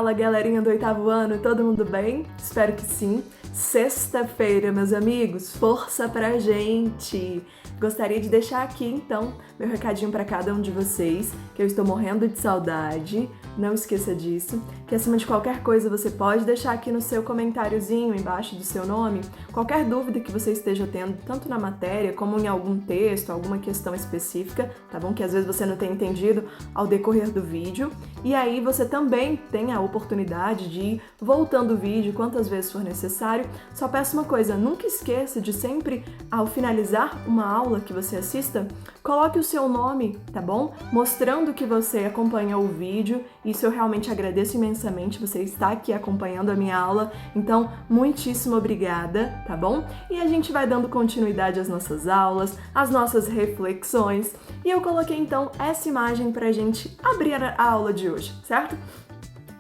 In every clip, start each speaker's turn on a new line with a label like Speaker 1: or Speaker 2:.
Speaker 1: Fala, galerinha do 8º ano, todo mundo bem? Espero que sim. Sexta-feira, meus amigos, força pra gente! Gostaria de deixar aqui, então, meu recadinho para cada um de vocês, que eu estou morrendo de saudade, não esqueça disso, que acima de qualquer coisa você pode deixar aqui no seu comentáriozinho, embaixo do seu nome, qualquer dúvida que você esteja tendo, tanto na matéria como em algum texto, alguma questão específica, tá bom? Que às vezes você não tem entendido ao decorrer do vídeo, e aí você também tem a oportunidade de ir voltando o vídeo quantas vezes for necessário. Só peço uma coisa, nunca esqueça de sempre, ao finalizar uma aula que você assista, coloque o seu nome, tá bom? Mostrando que você acompanhou o vídeo. Isso eu realmente agradeço imensamente, você está aqui acompanhando a minha aula, então muitíssimo obrigada, tá bom? E a gente vai dando continuidade às nossas aulas, às nossas reflexões, e eu coloquei então essa imagem pra gente abrir a aula de hoje, certo?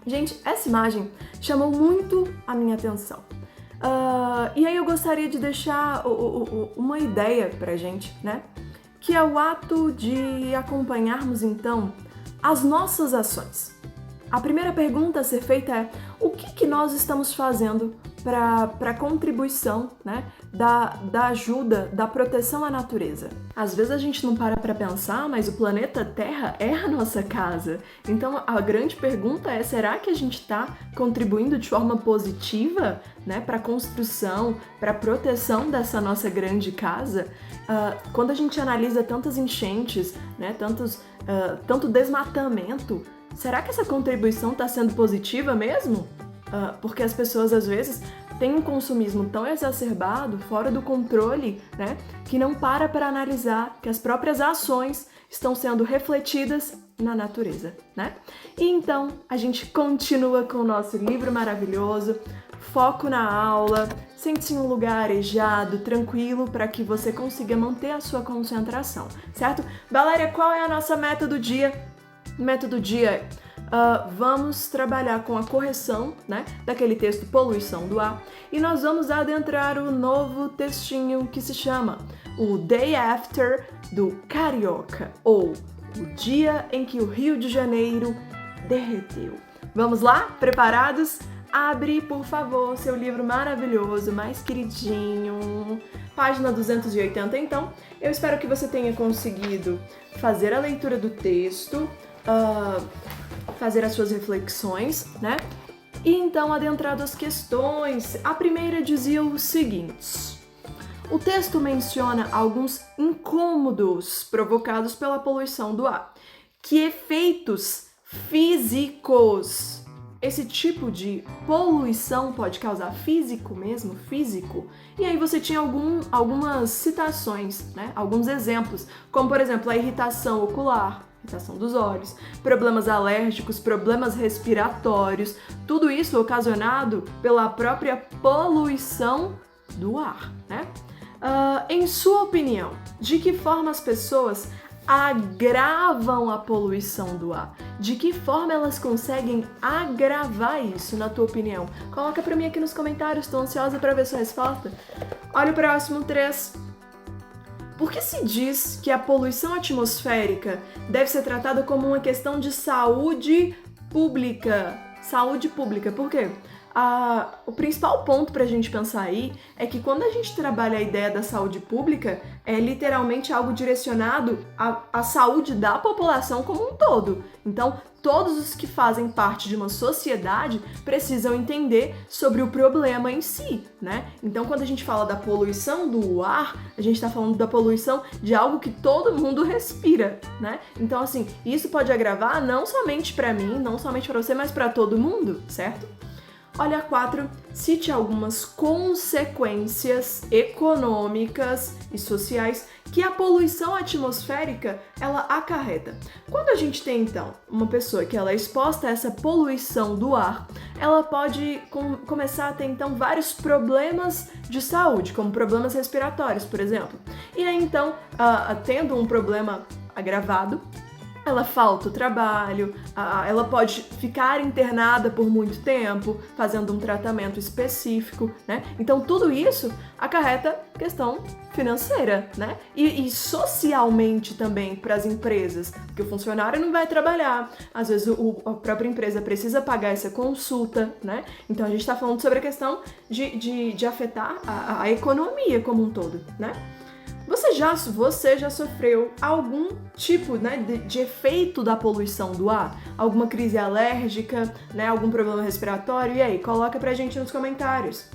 Speaker 1: Gente, essa imagem chamou muito a minha atenção. E aí eu gostaria de deixar uma ideia pra gente, né? Que é o ato de acompanharmos, então, as nossas ações. A primeira pergunta a ser feita é: o que nós estamos fazendo para contribuição, né, da ajuda, da proteção à natureza? Às vezes a gente não para pensar, mas o planeta Terra é a nossa casa. Então a grande pergunta é: será que a gente está contribuindo de forma positiva, né, para a construção, para a proteção dessa nossa grande casa? Quando a gente analisa tantas enchentes, né, tanto desmatamento, será que essa contribuição está sendo positiva mesmo? Porque as pessoas, às vezes, têm um consumismo tão exacerbado, fora do controle, né, que não para analisar que as próprias ações estão sendo refletidas na natureza, né? E então, a gente continua com o nosso livro maravilhoso, foco na aula, sente-se em um lugar arejado, tranquilo, para que você consiga manter a sua concentração, certo? Valéria, qual é a nossa meta do dia? Meta do dia vamos trabalhar com a correção, né, daquele texto Poluição do Ar, e nós vamos adentrar o novo textinho que se chama O Day After do Carioca, ou O Dia em que o Rio de Janeiro derreteu. Vamos lá? Preparados? Abre, por favor, seu livro maravilhoso, mais queridinho, página 280, então. Eu espero que você tenha conseguido fazer a leitura do texto, fazer as suas reflexões, né? E então adentrado as questões. A primeira dizia o seguinte: o texto menciona alguns incômodos provocados pela poluição do ar. Que efeitos físicos esse tipo de poluição pode causar? Físico mesmo, físico. E aí você tinha algumas citações, né? Alguns exemplos, como por exemplo a irritação ocular, irritação dos olhos, problemas alérgicos, problemas respiratórios, tudo isso ocasionado pela própria poluição do ar, né? Em sua opinião, de que forma as pessoas agravam a poluição do ar? De que forma elas conseguem agravar isso, na tua opinião? Coloca pra mim aqui nos comentários, tô ansiosa pra ver sua resposta. Olha o próximo, 3. Por que se diz que a poluição atmosférica deve ser tratada como uma questão de saúde pública? Saúde pública, por quê? O principal ponto pra gente pensar aí é que quando a gente trabalha a ideia da saúde pública, é literalmente algo direcionado à saúde da população como um todo. Então, todos os que fazem parte de uma sociedade precisam entender sobre o problema em si, né? Então, quando a gente fala da poluição do ar, a gente está falando da poluição de algo que todo mundo respira, né? Então, assim, isso pode agravar não somente para mim, não somente para você, mas para todo mundo, certo? Olha, 4, cite algumas consequências econômicas e sociais que a poluição atmosférica ela acarreta. Quando a gente tem, então, uma pessoa que ela é exposta a essa poluição do ar, ela pode começar a ter, então, vários problemas de saúde, como problemas respiratórios, por exemplo. E aí, então, tendo um problema agravado, ela falta o trabalho, ela pode ficar internada por muito tempo, fazendo um tratamento específico, né? Então tudo isso acarreta questão financeira, né? E socialmente também para as empresas, porque o funcionário não vai trabalhar, às vezes a própria empresa precisa pagar essa consulta, né? Então a gente está falando sobre a questão de afetar a economia como um todo, né? Você já sofreu algum tipo, né, de efeito da poluição do ar? Alguma crise alérgica, né, algum problema respiratório? E aí, coloca pra gente nos comentários.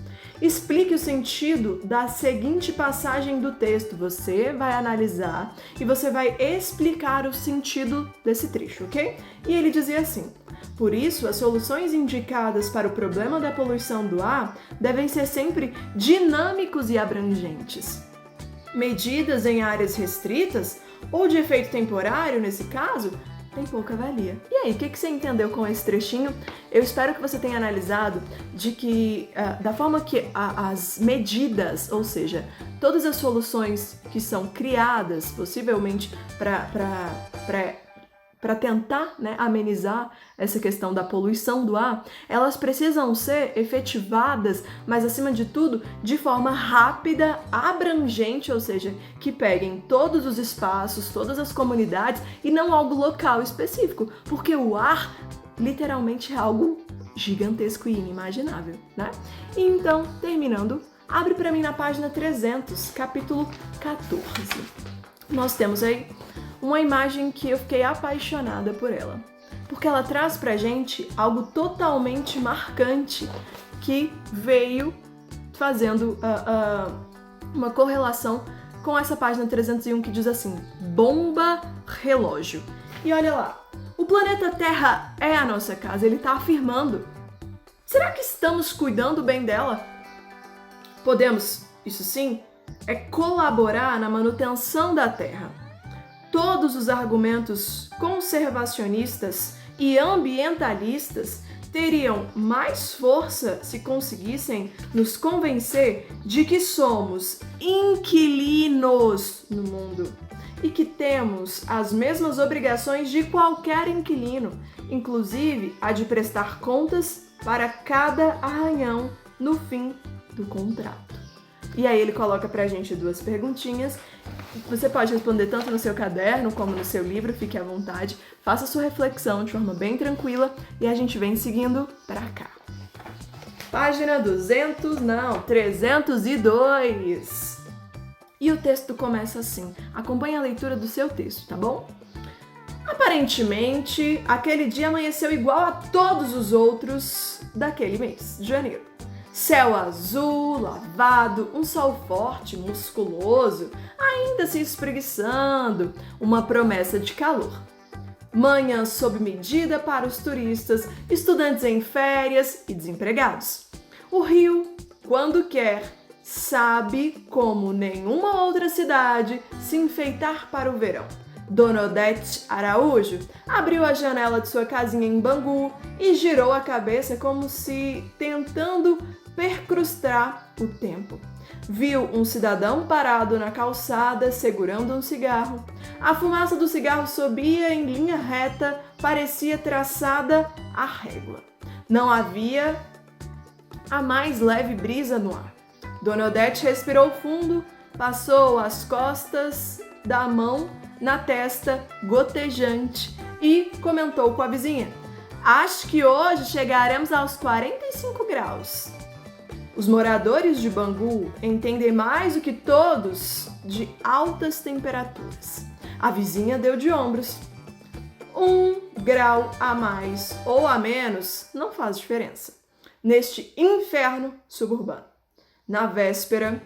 Speaker 1: Explique o sentido da seguinte passagem do texto. Você vai analisar e você vai explicar o sentido desse trecho, ok? E ele dizia assim: por isso, as soluções indicadas para o problema da poluição do ar devem ser sempre dinâmicos e abrangentes. Medidas em áreas restritas ou de efeito temporário, nesse caso, tem pouca valia. E aí, o que você entendeu com esse trechinho? Eu espero que você tenha analisado de que, da forma que as medidas, ou seja, todas as soluções que são criadas, possivelmente para tentar, né, amenizar essa questão da poluição do ar, elas precisam ser efetivadas, mas acima de tudo, de forma rápida, abrangente, ou seja, que peguem todos os espaços, todas as comunidades e não algo local específico, porque o ar literalmente é algo gigantesco e inimaginável, né? E então, terminando, abre para mim na página 300, capítulo 14. Nós temos aí uma imagem que eu fiquei apaixonada por ela, porque ela traz pra gente algo totalmente marcante que veio fazendo uma correlação com essa página 301 que diz assim: bomba relógio. E olha lá, o planeta Terra é a nossa casa, ele tá afirmando. Será que estamos cuidando bem dela? Podemos, isso sim, colaborar na manutenção da Terra. Todos os argumentos conservacionistas e ambientalistas teriam mais força se conseguissem nos convencer de que somos inquilinos no mundo e que temos as mesmas obrigações de qualquer inquilino, inclusive a de prestar contas para cada arranhão no fim do contrato. E aí ele coloca pra gente duas perguntinhas. Você pode responder tanto no seu caderno como no seu livro, fique à vontade. Faça sua reflexão de forma bem tranquila e a gente vem seguindo pra cá. Página 302. E o texto começa assim. Acompanhe a leitura do seu texto, tá bom? Aparentemente, aquele dia amanheceu igual a todos os outros daquele mês de janeiro. Céu azul, lavado, um sol forte, musculoso, ainda se espreguiçando, uma promessa de calor. Manhã sob medida para os turistas, estudantes em férias e desempregados. O Rio, quando quer, sabe como nenhuma outra cidade se enfeitar para o verão. Dona Odete Araújo abriu a janela de sua casinha em Bangu e girou a cabeça como se tentando percrustar o tempo. Viu um cidadão parado na calçada segurando um cigarro. A fumaça do cigarro subia em linha reta, parecia traçada à régua. Não havia a mais leve brisa no ar. Dona Odete respirou fundo, passou as costas da mão na testa gotejante e comentou com a vizinha: acho que hoje chegaremos aos 45 graus. Os moradores de Bangu entendem mais do que todos de altas temperaturas. A vizinha deu de ombros. 1 grau a mais ou a menos não faz diferença neste inferno suburbano. Na véspera,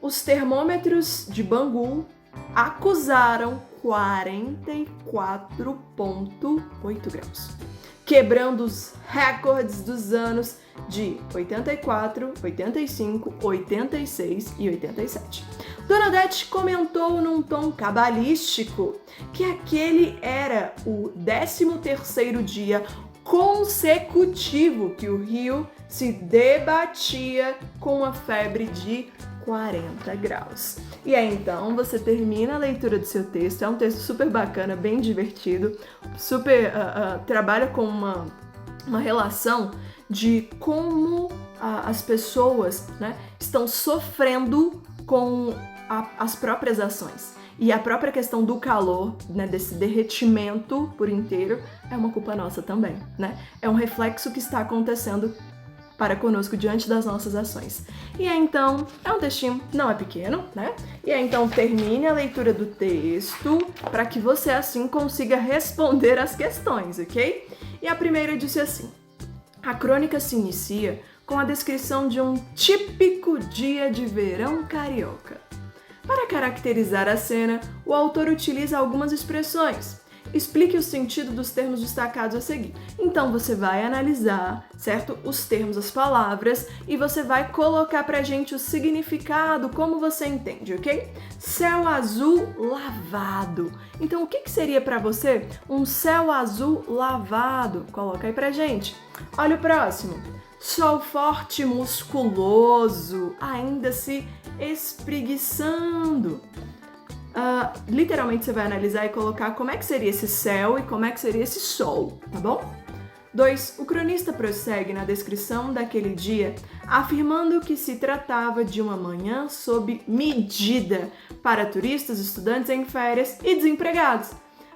Speaker 1: os termômetros de Bangu acusaram 44,8 graus, quebrando os recordes dos anos de 84, 85, 86 e 87. Dona Odete comentou num tom cabalístico que aquele era o 13º dia consecutivo que o Rio se debatia com uma febre de 40 graus. E aí então você termina a leitura do seu texto, é um texto super bacana, bem divertido, super trabalha com uma relação de como as pessoas, né, estão sofrendo com as próprias ações. E a própria questão do calor, né, desse derretimento por inteiro, é uma culpa nossa também, né? É um reflexo que está acontecendo para conosco diante das nossas ações. E aí, então, é um textinho, não é pequeno, né? E aí, então, termine a leitura do texto para que você, assim, consiga responder as questões, ok? E a primeira disse assim: a crônica se inicia com a descrição de um típico dia de verão carioca. Para caracterizar a cena, o autor utiliza algumas expressões. Explique o sentido dos termos destacados a seguir. Então você vai analisar, certo? Os termos, as palavras, e você vai colocar pra gente o significado, como você entende, ok? Céu azul lavado. Então o que seria pra você um céu azul lavado? Coloca aí pra gente. Olha o próximo. Sol forte, musculoso, ainda se espreguiçando. Literalmente você vai analisar e colocar como é que seria esse céu e como é que seria esse sol, tá bom? 2. O cronista prossegue na descrição daquele dia, afirmando que se tratava de uma manhã sob medida para turistas, estudantes em férias e desempregados.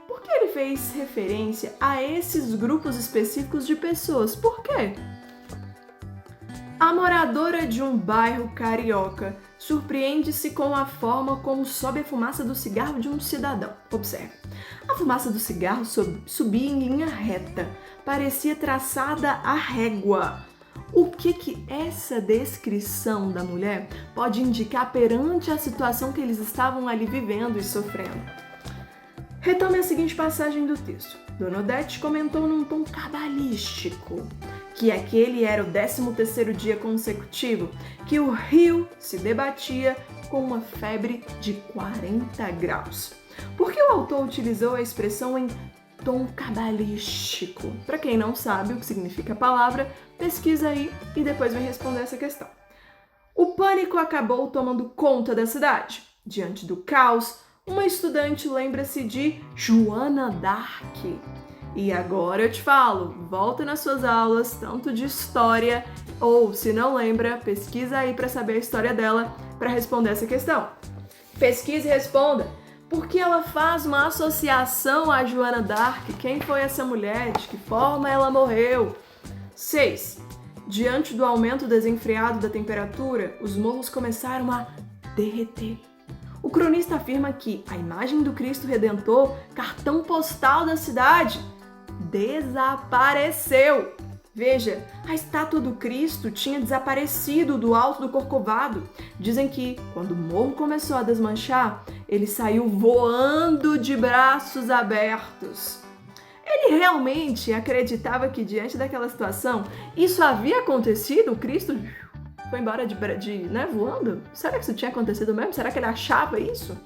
Speaker 1: Por que ele fez referência a esses grupos específicos de pessoas? Por quê? A moradora de um bairro carioca surpreende-se com a forma como sobe a fumaça do cigarro de um cidadão. Observe. A fumaça do cigarro subia em linha reta, parecia traçada à régua. O que essa descrição da mulher pode indicar perante a situação que eles estavam ali vivendo e sofrendo? Retome a seguinte passagem do texto. Dona Odete comentou num tom cabalístico que aquele era o 13º dia consecutivo que o Rio se debatia com uma febre de 40 graus. Por que o autor utilizou a expressão em tom cabalístico? Para quem não sabe o que significa a palavra, pesquisa aí e depois vai responder essa questão. O pânico acabou tomando conta da cidade. Diante do caos, uma estudante lembra-se de Joana d'Arc. E agora eu te falo, volta nas suas aulas, tanto de história, ou se não lembra, pesquisa aí para saber a história dela para responder essa questão. Pesquise e responda. Por que ela faz uma associação a Joana d'Arc? Quem foi essa mulher? De que forma ela morreu? 6. Diante do aumento desenfreado da temperatura, os morros começaram a derreter. O cronista afirma que a imagem do Cristo Redentor, cartão postal da cidade, desapareceu. Veja, a estátua do Cristo tinha desaparecido do alto do Corcovado. Dizem que, quando o morro começou a desmanchar, ele saiu voando de braços abertos. Ele realmente acreditava que, diante daquela situação, isso havia acontecido? O Cristo foi embora voando? Será que isso tinha acontecido mesmo? Será que ele achava isso?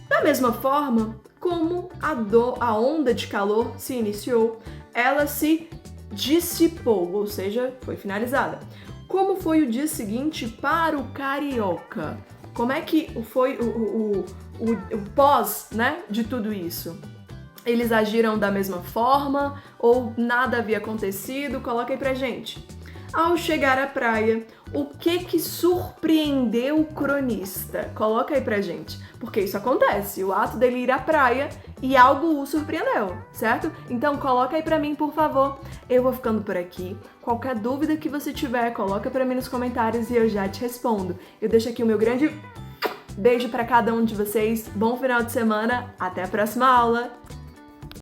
Speaker 1: Da mesma forma como a onda de calor se iniciou, ela se dissipou, ou seja, foi finalizada. Como foi o dia seguinte para o carioca? Como é que foi o pós, né, de tudo isso? Eles agiram da mesma forma ou nada havia acontecido? Coloca aí pra gente. Ao chegar à praia, o que surpreendeu o cronista? Coloca aí pra gente, porque isso acontece, o ato dele ir à praia e algo o surpreendeu, certo? Então coloca aí pra mim, por favor. Eu vou ficando por aqui. Qualquer dúvida que você tiver, coloca pra mim nos comentários e eu já te respondo. Eu deixo aqui o meu grande beijo pra cada um de vocês. Bom final de semana, até a próxima aula.